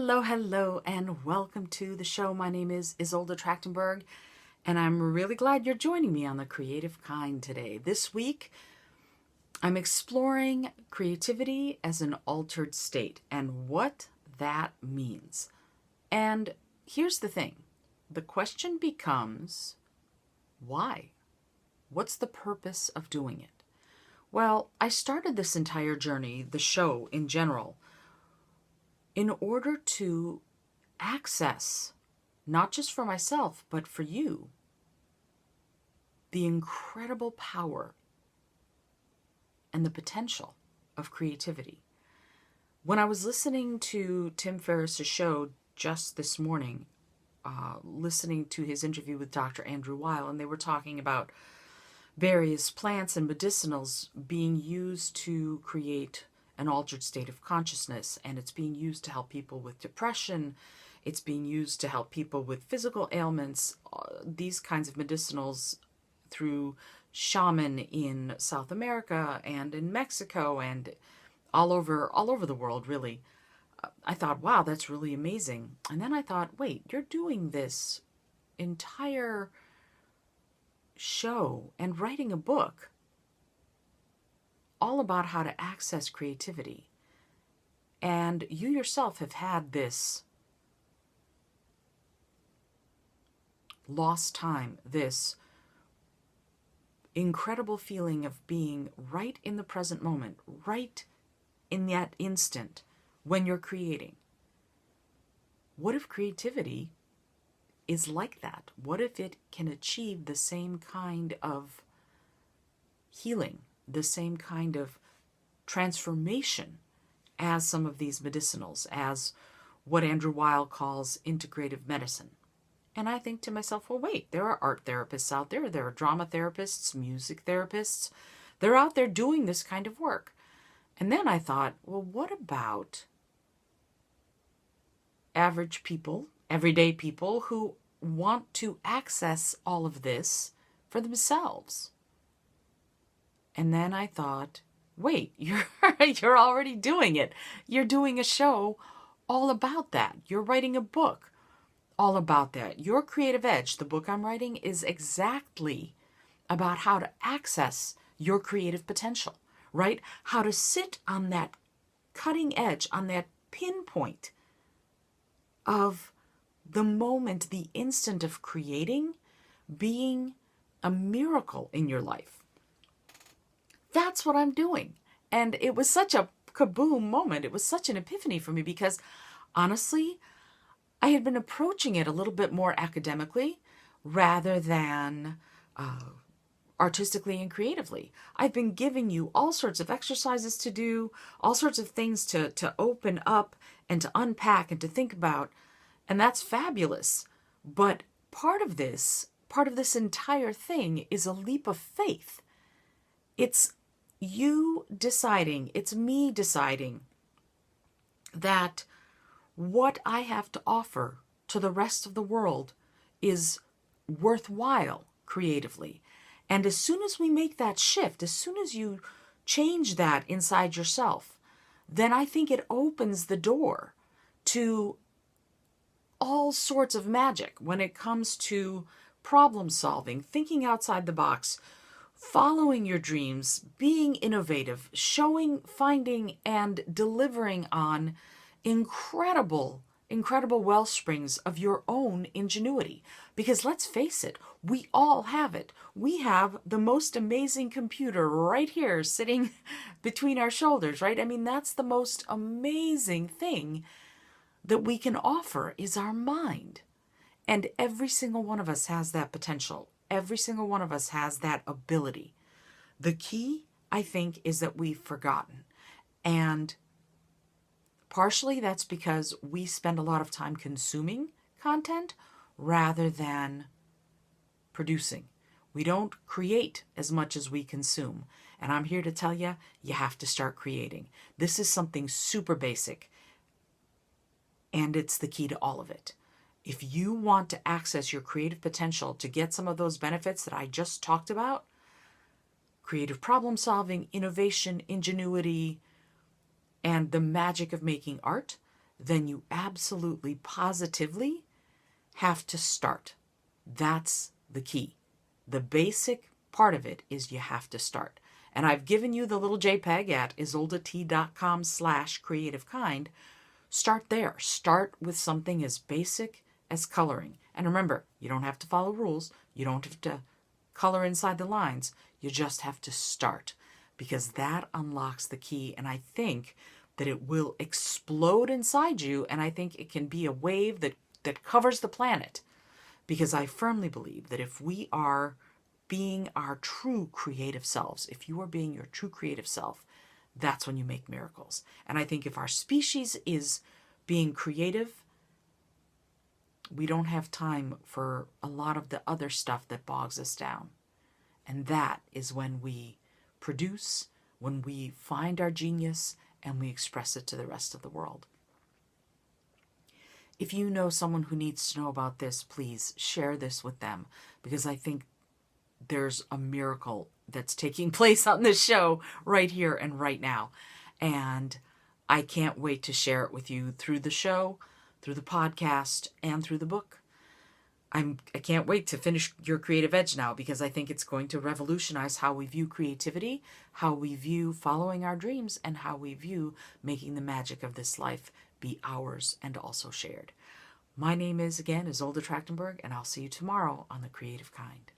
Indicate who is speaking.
Speaker 1: Hello, hello, and welcome to the show. My name is Isolde Trachtenberg, and I'm really glad you're joining me on The Creative Kind today. This week, I'm exploring creativity as an altered state and what that means. And here's the thing. The question becomes, why? What's the purpose of doing it? Well, I started this entire journey, the show in general, in order to access, not just for myself, but for you, the incredible power and the potential of creativity. When I was listening to Tim Ferriss's show just this morning, listening to his interview with Dr. Andrew Weil, and they were talking about various plants and medicinals being used to create an altered state of consciousness, and it's being used to help people with depression. It's being used to help people with physical ailments, these kinds of medicinals through shaman in South America and in Mexico and all over the world, really. I thought, wow, that's really amazing. And then I thought, wait, you're doing this entire show and writing a book all about how to access creativity. And you yourself have had this lost time, this incredible feeling of being right in the present moment, right in that instant when you're creating. What if creativity is like that? What if it can achieve the same kind of healing, the same kind of transformation as some of these medicinals, as what Andrew Weil calls integrative medicine? And I think to myself, well, wait, there are art therapists out there. There are drama therapists, music therapists. They're out there doing this kind of work. And then I thought, well, what about average people, everyday people who want to access all of this for themselves? And then I thought, wait, you're already doing it. You're doing a show all about that. You're writing a book all about that. Your Creative Edge, the book I'm writing, is exactly about how to access your creative potential, right? How to sit on that cutting edge, on that pinpoint of the moment, the instant of creating being a miracle in your life. That's what I'm doing. And it was such a kaboom moment. It was such an epiphany for me because, honestly, I had been approaching it a little bit more academically rather than artistically and creatively. I've been giving you all sorts of exercises to do, all sorts of things to open up and to unpack and to think about, and that's fabulous. But part of this entire thing is a leap of faith. It's you deciding, it's me deciding that what I have to offer to the rest of the world is worthwhile creatively. And as soon as we make that shift, as soon as you change that inside yourself, then I think it opens the door to all sorts of magic when it comes to problem solving, thinking outside the box, following your dreams, being innovative, showing, finding, and delivering on incredible well springs of your own ingenuity. Because let's face it, we all have it. We have the most amazing computer right here sitting between our shoulders, right? I mean, that's the most amazing thing that we can offer is our mind. And every single one of us has that potential. Every single one of us has that ability. The key, I think, is that we've forgotten. And partially that's because we spend a lot of time consuming content rather than producing. We don't create as much as we consume. And I'm here to tell you, you have to start creating. This is something super basic, and it's the key to all of it. If you want to access your creative potential to get some of those benefits that I just talked about, creative problem solving, innovation, ingenuity, and the magic of making art, then you absolutely, positively have to start. That's the key. The basic part of it is you have to start. And I've given you the little JPEG at isoldat.com/creativekind. Start there. Start with something as basic as coloring. And remember, you don't have to follow rules. You don't have to color inside the lines. You just have to start, because that unlocks the key. And I think that it will explode inside you. And I think it can be a wave that covers the planet, because I firmly believe that if we are being our true creative selves, if you are being your true creative self, that's when you make miracles. And I think if our species is being creative, we don't have time for a lot of the other stuff that bogs us down. And that is when we produce, when we find our genius, and we express it to the rest of the world. If you know someone who needs to know about this, please share this with them, because I think there's a miracle that's taking place on this show right here and right now. And I can't wait to share it with you through the show, through the podcast, and through the book. I can't wait to finish Your Creative Edge now, because I think it's going to revolutionize how we view creativity, how we view following our dreams, and how we view making the magic of this life be ours and also shared. My name is, again, Isolde Trachtenberg, and I'll see you tomorrow on The Creative Kind.